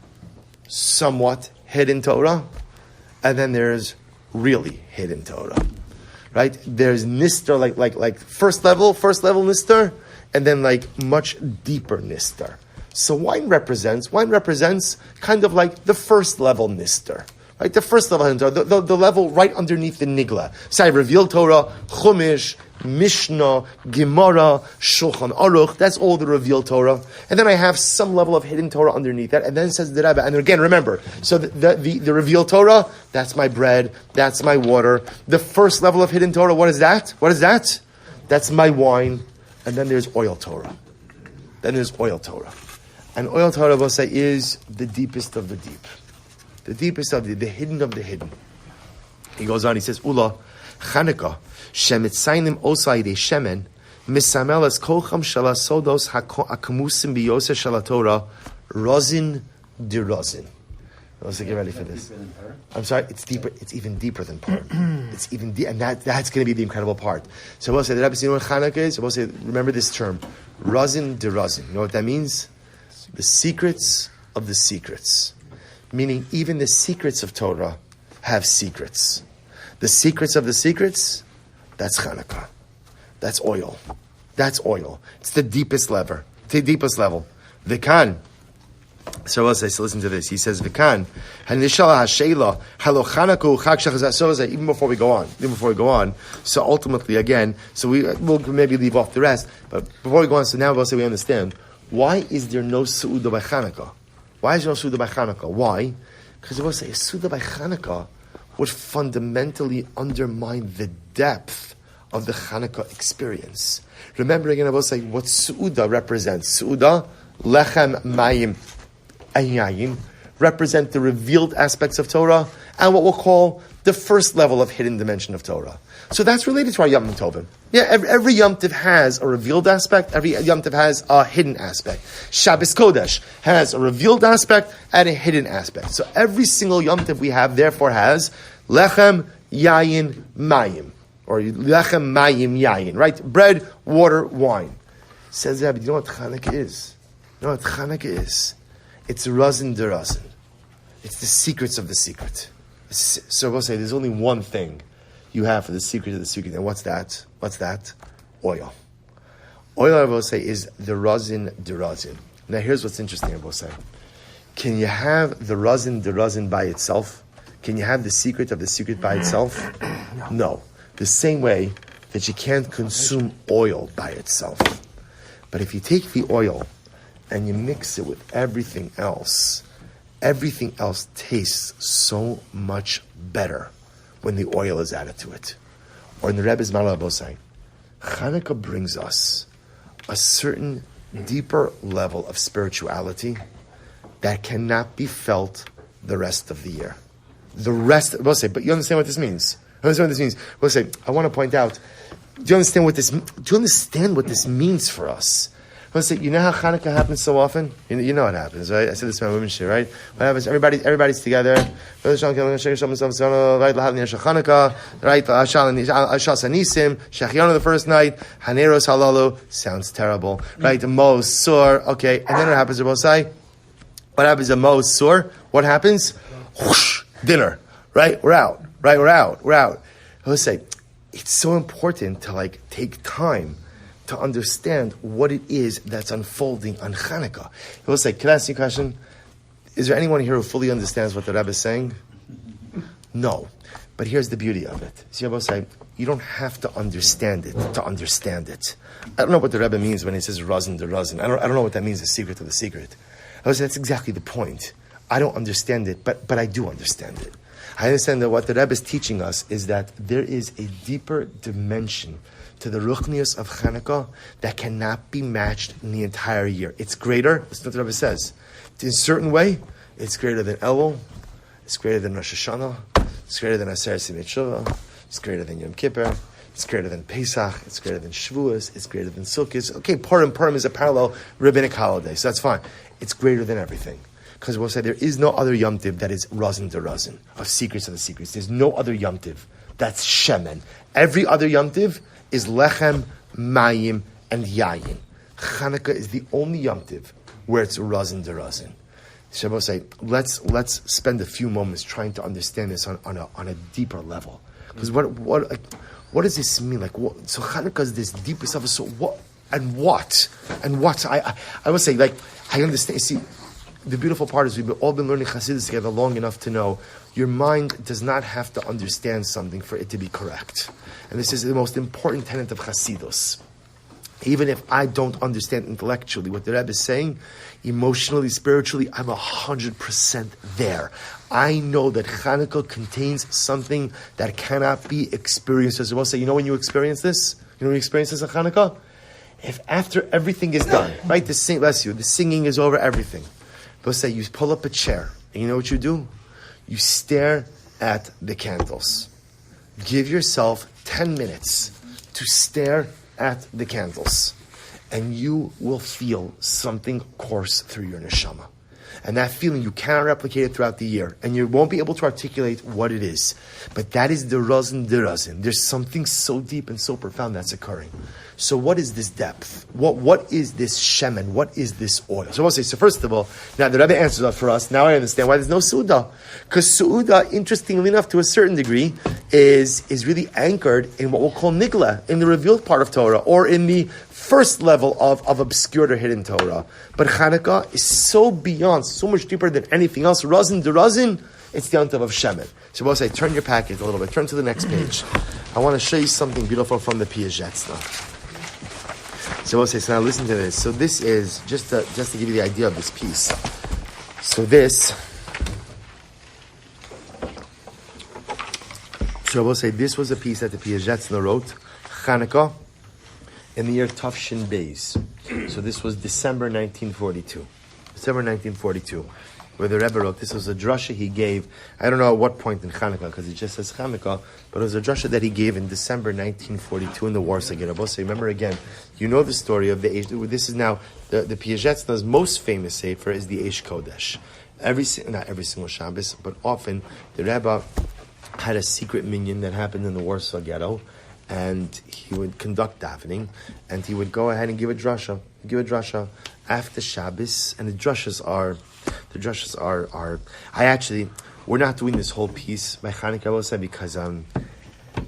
somewhat hidden Torah, and then there's really hidden Torah. Right? There's nistar, like first level nistar, and then like much deeper nistar. So wine represents kind of like the first level nistar. Right? The first level nistar, the level right underneath the nigla. So I revealed Torah, Chumash, Mishnah, Gemara, Shulchan Aruch, that's all the revealed Torah. And then I have some level of hidden Torah underneath that. And then it says the Rebbe, and again, remember, so the revealed Torah, that's my bread, that's my water. The first level of hidden Torah, what is that? That's my wine. And then there's oil Torah. And oil Torah, we'll say, is the deepest of the deep. The deepest of the hidden of the hidden. He goes on, he says, Ula, Chanukah, Shemitzainim Osaide Shemen, Misamelas Kocham Shalasodos Akamusim Biyose Shalatora, Rozin de Rozin. Let's get ready for this. I'm sorry, it's deeper. It's even deeper than part. It's even deep, and that's going to be the incredible part. So we'll say the Rebbe, you know what Chanukah is? We'll say, remember this term, Rozin de Rozin. You know what that means? The secrets of the secrets. Meaning, even the secrets of Torah have secrets. The secrets of the secrets, that's Chanukah. That's oil. It's the deepest level. Vikan. So we'll say, so listen to this. He says, Vikan. Even before we go on. So ultimately, again, so we'll maybe leave off the rest. But before we go on, so now we'll say we understand. Why is there no Su'udah by Chanukah? Why is there no Su'udah by Chanukah? Why? Because we'll say a Su'udah by Chanukah would fundamentally undermine the depth of the Chanukah experience. Remember again, I will say what Su'udah represents. Su'udah, Lechem, Mayim, and Yayin represent the revealed aspects of Torah and what we'll call the first level of hidden dimension of Torah. So that's related to our Yom Tovim. Yeah, every Yom Tov has a revealed aspect, every Yom Tov has a hidden aspect. Shabbos Kodesh has a revealed aspect and a hidden aspect. So every single Yom Tov we have, therefore, has Lechem, Yayin, Mayim. Or Lechem, Mayim, Yayin, right? Bread, water, wine. Says Rebbe, you know what Chanukah is? It's Razin de Razin. It's the secrets of the secret. So we'll say there's only one thing you have for the secret of the secret. And what's that? Oil. Oil, I will say, is the Razin de Razin. Now here's what's interesting, I will say. Can you have the Razin de Razin by itself? Can you have the secret of the secret by itself? No. The same way that you can't consume oil by itself. But if you take the oil and you mix it with everything else tastes so much better when the oil is added to it. Or in the Rebbe's Malabosai, Chanukah brings us a certain deeper level of spirituality that cannot be felt the rest of the year. We'll say, but you understand what this means? We'll say, I want to point out, do you understand what this means for us? Let's say, you know how Chanukah happens so often? You know what happens, right? I said this to my women's share, right? What happens? Everybody's together. Right? The first night. Haneros halalu. Sounds terrible, right? Mo sur. Okay, and then what happens? What happens at Mo sur? What happens? Whoosh, dinner. Right? We're out. Let's say, it's so important to take time to understand what it is that's unfolding on Chanukah. He'll say, can I ask you a question? Is there anyone here who fully understands what the Rebbe is saying? No. But here's the beauty of it. See, I will say, you don't have to understand it to understand it. I don't know what the Rebbe means when he says Razin de Razin. I don't know what that means, the secret of the secret. I will say, that's exactly the point. I don't understand it, but I do understand it. I understand that what the Rebbe is teaching us is that there is a deeper dimension to the ruchnius of Chanukah that cannot be matched in the entire year. It's greater, that's what the Rebbe says. In a certain way, it's greater than Elul, It's greater than Rosh Hashanah. It's greater than Aseret Mitzvah. It's greater than Yom Kippur. It's greater than Pesach. It's greater than Shavuos. It's greater than Sukkot. Okay, Purim is a parallel rabbinic holiday, so that's fine. It's greater than everything. Because we'll say there is no other Yom Tiv that is Razin to Razin, of secrets of the secrets. There's no other Yom Tiv. That's Shemen. Every other Yom Tiv is Lechem, Mayim, and Yayin. Chanukah is the only Yom Tiv where it's Razin to Razin. So we'll say, let's spend a few moments trying to understand this on a deeper level. Because what does this mean? Like, what, so Chanukah is this deeper stuff. So what? I would say, like, I understand. See, the beautiful part is we've all been learning Chassidus together long enough to know your mind does not have to understand something for it to be correct. And this is the most important tenet of Chassidus. Even if I don't understand intellectually what the Rebbe is saying, emotionally, spiritually, I'm 100% there. I know that Chanukah contains something that cannot be experienced. As well say, you know when you experience this? You know when you experience this in Chanukah? If after everything is done, right? The singing is over, everything. They'll say you pull up a chair, and you know what you do? You stare at the candles. Give yourself 10 minutes to stare at the candles, and you will feel something course through your neshama. And that feeling, you cannot replicate it throughout the year, and you won't be able to articulate what it is. But that is the razin de razin. There's something so deep and so profound that's occurring. So what is this depth? What is this shemen? What is this oil? So I'll say, so first of all, now the Rebbe answers that for us. Now I understand why there's no Su'udah. Because Su'udah, interestingly enough, to a certain degree, is really anchored in what we'll call Nigla, in the revealed part of Torah, or in the first level of obscured or hidden Torah. But Chanukah is so beyond, so much deeper than anything else. Razin de Razin, it's the Yantav of Shemen. So we'll say, turn your packet a little bit. Turn to the next page. I want to show you something beautiful from the Piacezna. So we'll say, so now listen to this. So this is, just to give you the idea of this piece. So we'll say, this was a piece that the Piacezna wrote, Chanukah, in the year Tafshin Beis. So this was December 1942, where the Rebbe wrote, this was a drasha he gave, I don't know at what point in Chanukah, because it just says Chanukah, but it was a drasha that he gave in December 1942 in the Warsaw Ghetto. So remember again, you know the story of the Eish, this is now, the Piazezna's most famous sefer is the Eish Kodesh. Not every single Shabbos, but often the Rebbe had a secret minyan that happened in the Warsaw Ghetto, and he would conduct davening, and he would go ahead and give a drasha after Shabbos, and the drashas are, we're not doing this whole piece by Chanukah, I will say, because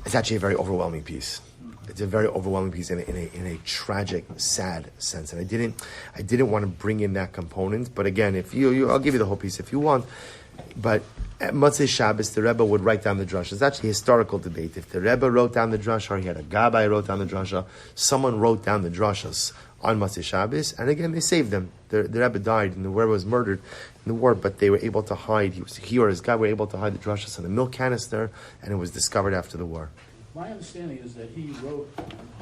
it's actually a very overwhelming piece. It's a very overwhelming piece in a tragic, sad sense, and I didn't want to bring in that component. But again, if I'll give you the whole piece if you want. But at Motzei Shabbos, the Rebbe would write down the drasha. It's actually a historical debate. If the Rebbe wrote down the drasha, or he had a Gabbai wrote down the drasha, someone wrote down the drashas on Motzei Shabbos, and again, they saved them. The Rebbe died, and the Rebbe was murdered in the war, but they were able to hide, he or his guy were able to hide the drashas in a milk canister, and it was discovered after the war. My understanding is that he wrote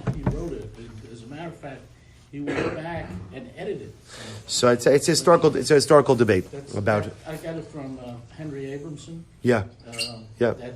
it. As a matter of fact, he went back and edited it. So it's a historical debate about it. I got it from Henry Abramson. Yeah. That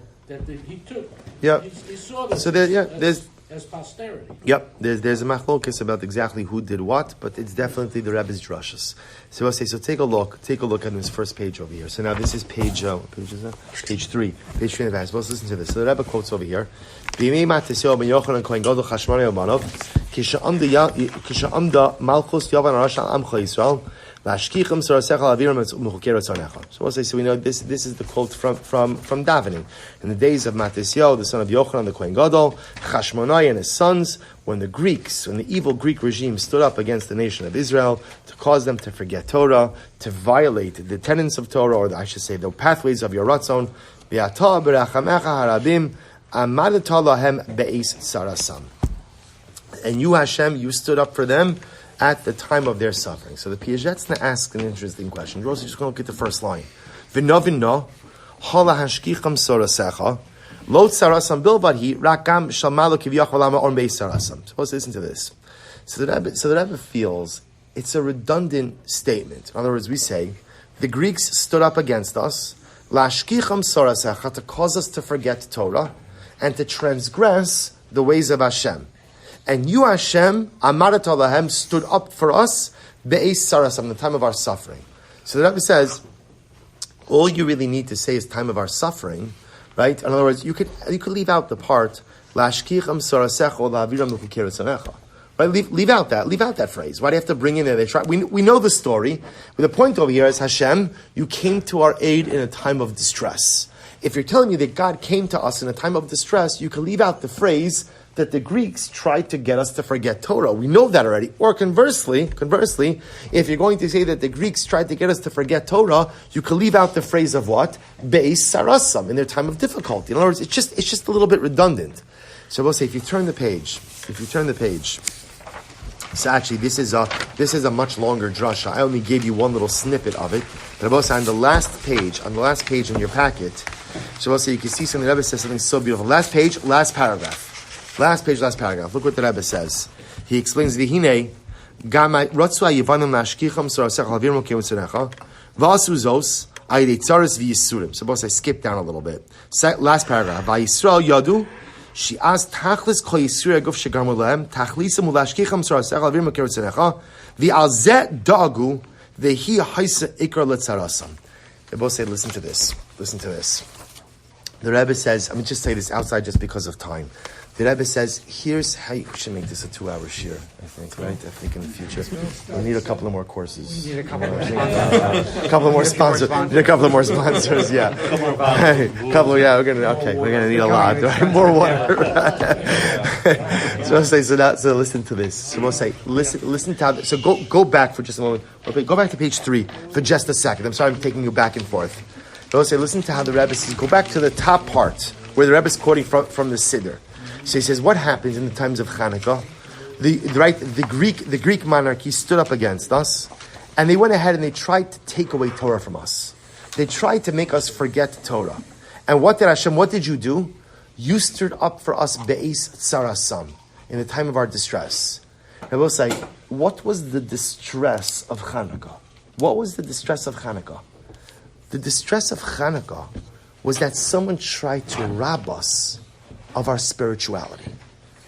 he took. Yeah. He saw this So there's as posterity. Yep, there's a machlokes about exactly who did what, but it's definitely the Rebbe's drashas. So I'll say, so take a look on this first page over here. So now this is page, what page is that? Page 3 in the Vaz. Let's listen to this. So the Rebbe quotes over here. B'yimei Matisyahu ben Yochanan Kohen Gadol Chashmani Obanov Kisha Malchus Yavan Arashal Amcha Yisrael Lashkichim Sarasecha Aviram Mechuker Ratzonecha. So we'll say, so we know this is the quote from davening. In the days of Matisyahu, the son of Yochanan the Kohen Gadol, Chashmonai and his sons, when the evil Greek regime stood up against the nation of Israel to cause them to forget Torah, to violate the tenets of Torah, or I should say the pathways of your Ratzon, V'ata b'rachamecha harabim amadata lahem be'is sarasam. And you, Hashem, you stood up for them at the time of their suffering. So the Piacezna asks an interesting question. You're also just going to look at the first line. V'novinno hala hashkicham sorasecha lo sarasam bilvadhi rakam shalmalo kivyacholama or be'is sarasam. Suppose to listen to this. So the Rebbe feels it's a redundant statement. In other words, we say the Greeks stood up against us, Lashkicham sorasecha, to cause us to forget Torah and to transgress the ways of Hashem. And you, Hashem, Amarat Alahem, stood up for us be'ez sarasam, the time of our suffering. So the Rebbe says, all you really need to say is time of our suffering, right? In other words, you could leave out the part Lashkicham sorasecha la'aviram l'chukeretzanecha. Right? Leave out that phrase. Why do you have to bring in there? We know the story. But the point over here is, Hashem, you came to our aid in a time of distress. If you're telling me that God came to us in a time of distress, you can leave out the phrase that the Greeks tried to get us to forget Torah. We know that already. Or conversely, if you're going to say that the Greeks tried to get us to forget Torah, you can leave out the phrase of what? Be'ez sarasam, in their time of difficulty. In other words, it's just a little bit redundant. So we'll say, if you turn the page, so actually, this is a much longer drasha. I only gave you one little snippet of it. But Rebbe, on the last page in your packet, so you can see something. The Rebbe says something so beautiful. Last page, last paragraph. Look what the Rebbe says. He explains Vihine Gama Ratzua Yivanim Lashkicham Sorasech Havirim Kevutzenecha Vasu Zos Ayidei Tzaris V'Yisurim. Suppose I skip down a little bit. Last paragraph. Vayisrael Yadu. She asked Tachlis Kol Yisrael Guf Shegarmu Lehem Tachlisam Ulashkicham Sorasech Havirim Kevutzenecha V'Alzeh Dagu Vehi Haisa Ikar Letzarasam. They both say, listen to this. The Rebbe says, I'm just say this outside just because of time. The Rebbe says, here's how you should make this a 2-hour shir, I think, right? I think in the future. We need a couple of more courses. We need a couple more a couple of more sponsors. Need a couple of more sponsors, yeah. We're gonna need a lot, right? More water. So I'll say, so listen to this. So we'll say, listen to how, so go back for just a moment. Okay, go back to page 3 for just a second. I'm sorry I'm taking you back and forth. So we'll say, listen to how the Rebbe says, go back to the top part, where the Rebbe is quoting from the Siddur. So he says, what happens in the times of Chanukah? The Greek monarchy stood up against us, and they went ahead and they tried to take away Torah from us. They tried to make us forget Torah. And what did you do? You stood up for us be'ez sarasam, in the time of our distress. I will say, what was the distress of Chanukah? What was the distress of Chanukah? The distress of Chanukah was that someone tried to rob us of our spirituality.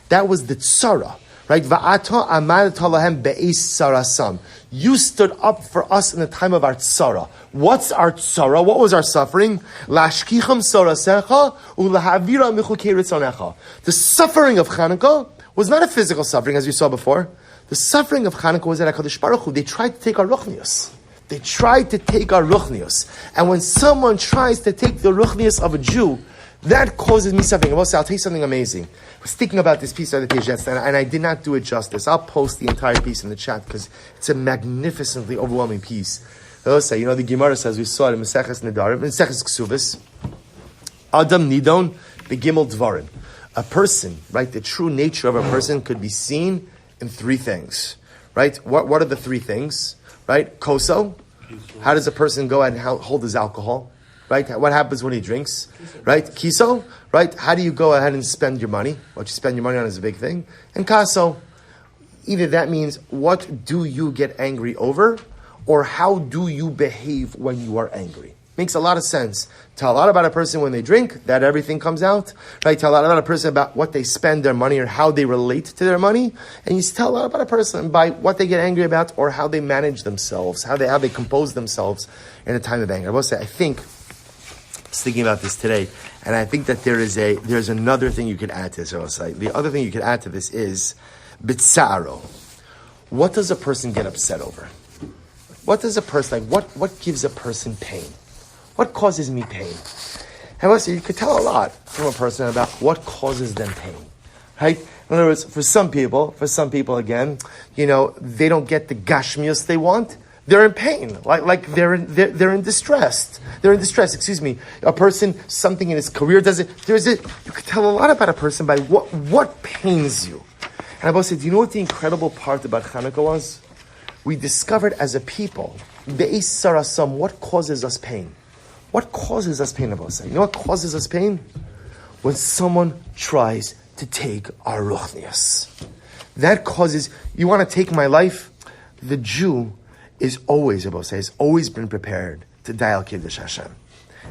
That was the tzara, right? Va'ata amarat lahem be'ez sarasam. You stood up for us in the time of our tzara. What's our tzara? What was our suffering? Lashkicham sorasecha ulahavira michukei ritzonecha. The suffering of Chanukah was not a physical suffering, as we saw before. The suffering of Chanukah was that HaKadosh Baruch Hu, they tried to take our ruchnius. And when someone tries to take the ruchnius of a Jew, that causes me suffering. I'll tell you something amazing. I was thinking about this piece of the Piacezna, and I did not do it justice. I'll post the entire piece in the chat because it's a magnificently overwhelming piece. I'll say, the Gemara says, we saw it in Maseches Nedarim, in Maseches Ksubis, Adam Nidon Begimel Dvarim. A person, right, the true nature of a person could be seen in 3 things, right? What are the 3 things, right? Koso. How does a person go ahead and hold his alcohol? Right? What happens when he drinks? Right? Kiso? Right? How do you go ahead and spend your money? What you spend your money on is a big thing. And kaso, either that means what do you get angry over, or how do you behave when you are angry? Makes a lot of sense. Tell a lot about a person when they drink, that everything comes out. Right? Tell a lot about a person about what they spend their money or how they relate to their money. And you tell a lot about a person by what they get angry about or how they manage themselves, how they compose themselves in a time of anger. I will say, I was thinking about this today, and I think that there's another thing you could add to this. The other thing you could add to this is bitsaro. What does a person get upset over? What does a person what gives a person pain? What causes me pain? And you could tell a lot from a person about what causes them pain, right? In other words, for some people again, they don't get the gashmius they want. They're in pain, like they're in distress. They're in distress. Excuse me. A person, something in his career does it. You could tell a lot about a person by what pains you. And I both say, do you know what the incredible part about Chanukah was? We discovered as a people, be'ez sarasam, what causes us pain. What causes us pain, Abba? You know what causes us pain? When someone tries to take our ruchnias. That causes, you want to take my life? The Jew is always, Abba has always been prepared to die al Kiddush Hashem.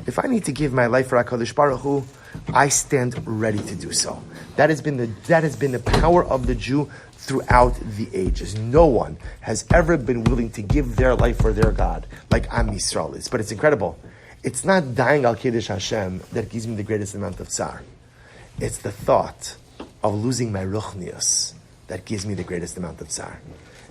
If I need to give my life for HaKadosh Baruch Hu, I stand ready to do so. That has been the power of the Jew throughout the ages. No one has ever been willing to give their life for their God like Am Yisrael is. But it's incredible. It's not dying al Kiddush Hashem that gives me the greatest amount of tsar. It's the thought of losing my ruchnius that gives me the greatest amount of tsar.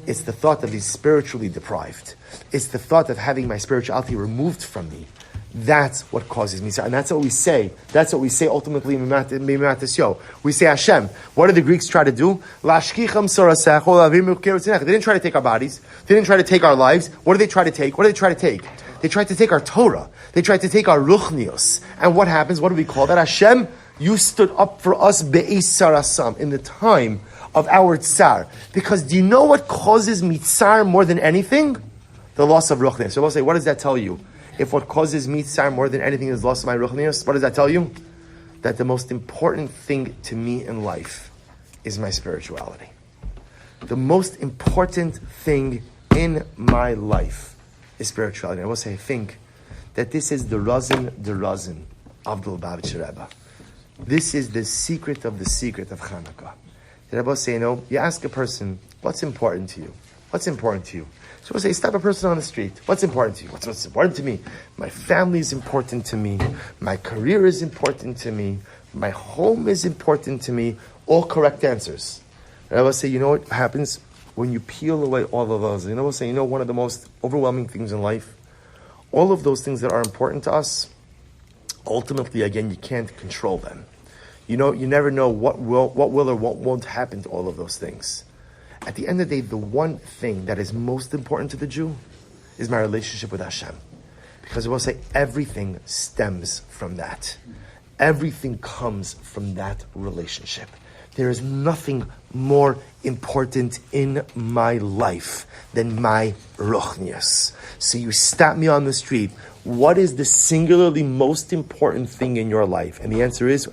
It's the thought of being spiritually deprived. It's the thought of having my spirituality removed from me. That's what causes me. And that's what we say. That's what we say ultimately in Mimatis Yo. We say, Hashem, what did the Greeks try to do? They didn't try to take our bodies. They didn't try to take our lives. What did they try to take? What did they try to take? They tried to take our Torah. They tried to take our ruchnios. And what happens? What do we call that? Hashem, you stood up for us be'isar asam, in the time of our tsar. Because do you know what causes me tsar more than anything? The loss of ruchnios. So we'll say, what does that tell you? If what causes me tsar more than anything is loss of my ruchnios, what does that tell you? That the most important thing to me in life is my spirituality. The most important thing in my life is spirituality. I will say, I think that this is the razin of the Oil-Lubavitcher Rebbe. This is the secret of Chanukah. The Rebbe will say, you ask a person, what's important to you? What's important to you? So we'll say, stop a person on the street. What's important to you? What's important to me? My family is important to me. My career is important to me. My home is important to me. All correct answers. And I will say, what happens when you peel away all of those? We'll say, one of the most overwhelming things in life, all of those things that are important to us, ultimately, again, you can't control them. You never know what will or what won't happen to all of those things. At the end of the day, the one thing that is most important to the Jew is my relationship with Hashem. Because I will say everything stems from that. Everything comes from that relationship. There is nothing more important in my life than my ruchnius. So you stop me on the street. What is the singularly most important thing in your life? And the answer is,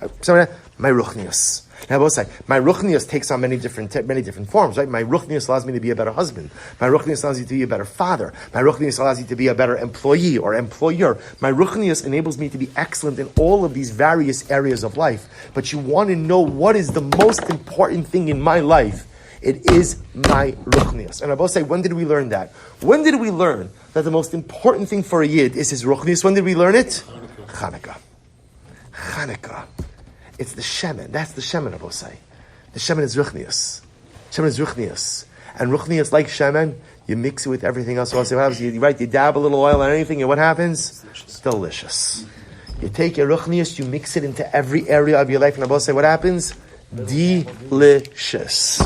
my ruchnius. Now, I will say, my ruchnius takes on many different forms, right? My ruchnius allows me to be a better husband. My ruchnius allows you to be a better father. My ruchnius allows you to be a better employee or employer. My ruchnius enables me to be excellent in all of these various areas of life. But you want to know what is the most important thing in my life? It is my ruchnius. And I will say, when did we learn that? When did we learn that the most important thing for a yid is his ruchnius? When did we learn it? Chanukah. It's the shemen. That's the shemen, I will say. The shemen is ruchnius. Shemen is ruchnius. And ruchnius, like shemen, you mix it with everything else. So I'll say, what happens? You dab a little oil on anything, and what happens? It's delicious. You take your ruchnius, you mix it into every area of your life, and I will say, what happens? Delicious.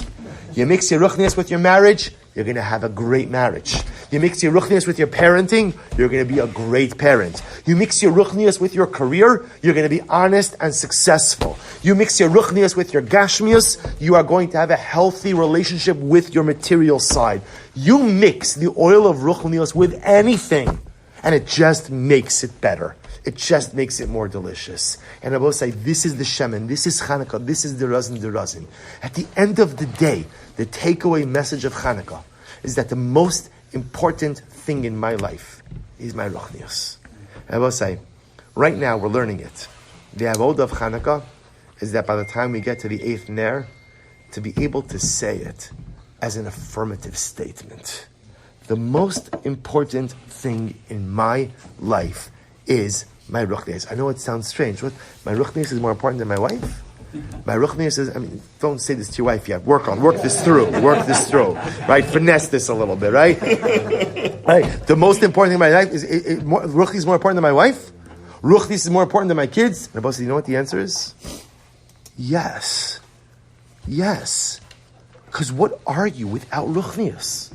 You mix your ruchnius with your marriage, you're going to have a great marriage. You mix your ruchnius with your parenting, you're going to be a great parent. You mix your ruchnius with your career, you're going to be honest and successful. You mix your ruchnius with your gashmius, you are going to have a healthy relationship with your material side. You mix the oil of ruchnius with anything, and it just makes it better. It just makes it more delicious. And I will say, this is the shemen, this is Chanukah, this is the razin. At the end of the day, the takeaway message of Chanukah is that the most important thing in my life is my ruchnius. And I will say, right now we're learning it. The avodah of Chanukah is that by the time we get to the 8th ner, to be able to say it as an affirmative statement. The most important thing in my life is my ruchnius. I know it sounds strange. What? My ruchnius is more important than my wife? My ruchnius is, don't say this to your wife yet. Work this through. Right? Finesse this a little bit, right? Right. The most important thing in my life is, ruchnius is more important than my wife? Ruchnius is more important than my kids? And I both say, you know what the answer is? Yes. Because what are you without ruchnius?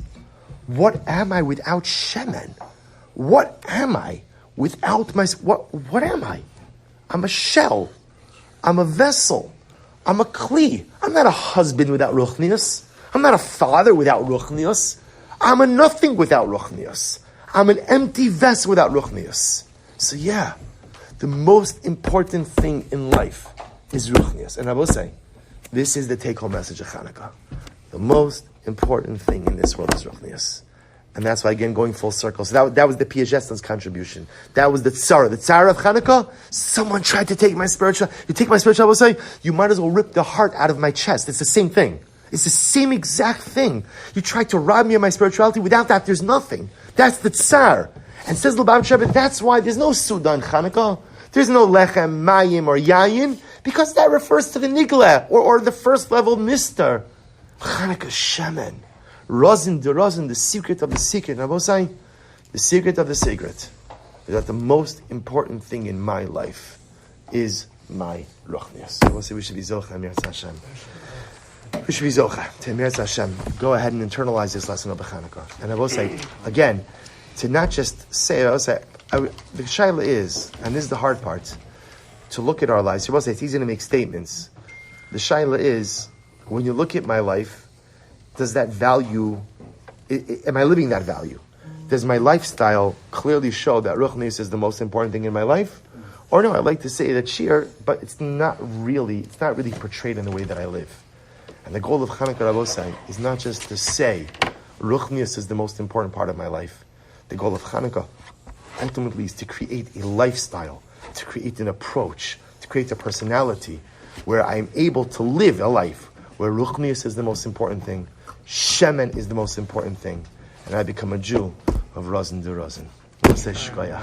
What am I without shemen? What am I without my... What am I? I'm a shell. I'm a vessel. I'm a kli. I'm not a husband without ruchnius. I'm not a father without ruchnius. I'm a nothing without ruchnius. I'm an empty vessel without ruchnius. So the most important thing in life is ruchnius. And I will say, this is the take-home message of Chanukah. The most important thing in this world is ruchnius. And that's why, again, going full circle. So that was the Piacezna's contribution. That was the tzara. The tzara of Chanukah, someone tried to take my spiritual. You take my spiritual, I will say, you might as well rip the heart out of my chest. It's the same thing. It's the same exact thing. You tried to rob me of my spirituality. Without that, there's nothing. That's the tsar. And says Lubavitcher Rebbe, that's why there's no Suda in Chanukah. There's no lechem, mayim, or yayin, because that refers to the nigla, or the first level nistar. Chanukah shemen. Rozin de rozin, the secret of the secret. And I will say, the secret of the secret is that the most important thing in my life is my ruchnius. I will say we should be zocha, Emir Hashem. We should be zocha to Emir Hashem. Go ahead and internalize this lesson of the Chanukah. And I will say, again, to not just say, I will say, the shaila is, and this is the hard part, to look at our lives. I will say, it's easy to make statements. The shaila is, when you look at my life, does that value, am I living that value? Does my lifestyle clearly show that ruchnius is the most important thing in my life? Or no, I like to say that shir, but it's not really portrayed in the way that I live. And the goal of Chanukah, Rabosai, is not just to say ruchnius is the most important part of my life. The goal of Chanukah ultimately is to create a lifestyle, to create an approach, to create a personality where I'm able to live a life where ruchnius is the most important thing, shemen is the most important thing, and I become a Jew of Razin de Razin. We'll say shkoyach.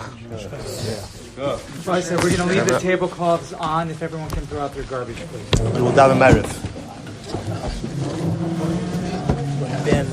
Right, so we're going to leave the tablecloths on. If everyone can throw out their garbage, please. We'll daven Ma'ariv. Ben,